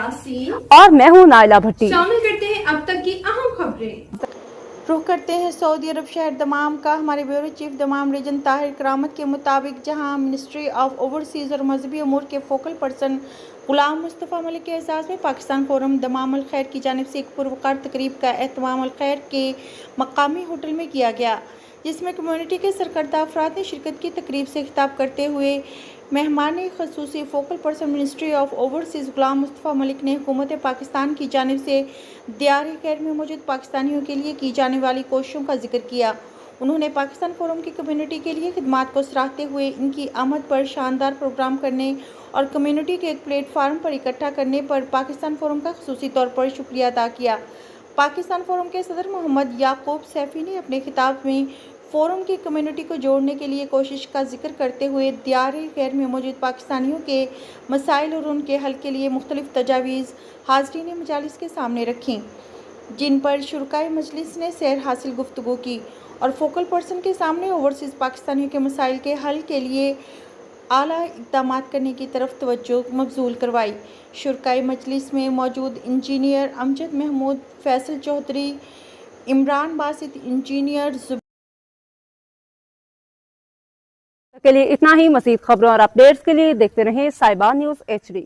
यासीन और मैं हूँ नाइला भट्टी। शामिल करते हैं अब तक की अहम खबरें। रुख करते हैं सऊदी अरब शहर दमाम का। हमारे bureau chief Dammam region Tahir Karamat के मुताबिक जहां मिनिस्ट्री ऑफ ओवरसीज़ और मजहबी अमूर के फोकल पर्सन गुलाम मुस्तफ़ा मलिक के एजाज़ में पाकिस्तान फोरम दमाम अल खैर की जानिब से एक पुरवकार तकरीब का एहतमाम अल खैर के मकामी होटल में किया गया, जिसमें कम्युनिटी के सरकर्दा अफराद ने शिरकत की। तकरीब से खिताब करते हुए मेहमान ख़ुसूसी focal person ministry of overseas Ghulam Mustafa Malik ने हुकूमत पाकिस्तान की जानिब से दियार खैर में मौजूद पाकिस्तानियों के लिए की जाने वाली कोशिशों का जिक्र किया। उन्होंने पाकिस्तान फोरम की कम्युनिटी के लिए खिदमात को सराहते हुए इनकी आमद पर शानदार प्रोग्राम करने और कम्युनिटी के एक प्लेटफार्म पर इकट्ठा करने पर पाकिस्तान फोरम का ख़ुसूसी तौर पर शुक्रिया अदा किया। पाकिस्तान फोरम के सदर मोहम्मद याकूब सैफी ने अपने खिताब में फोरम की कम्युनिटी को जोड़ने के लिए कोशिश का जिक्र करते हुए दियार खैर में मौजूद पाकिस्तानियों के मसाइल और उनके हल के लिए मुख्तलिफ तजावीज़ हाज़रीन मजालिस के सामने रखीं, जिन पर शुरकाए मजलिस ने सैर हासिल गुफ्तगू की और फोकल पर्सन के सामने ओवरसीज़ पाकिस्तानियों के मसाइल के हल के लिए आला इक़दाम करने की तरफ तवज्जो मबजूल करवाई। शुरकाए मजलिस में मौजूद इंजीनियर अमजद महमूद, फैसल चौधरी, इमरान बासित, इंजीनियर के लिए इतना ही। मज़ीद खबरों और अपडेट्स के लिए देखते रहें साहिबा न्यूज़ HD।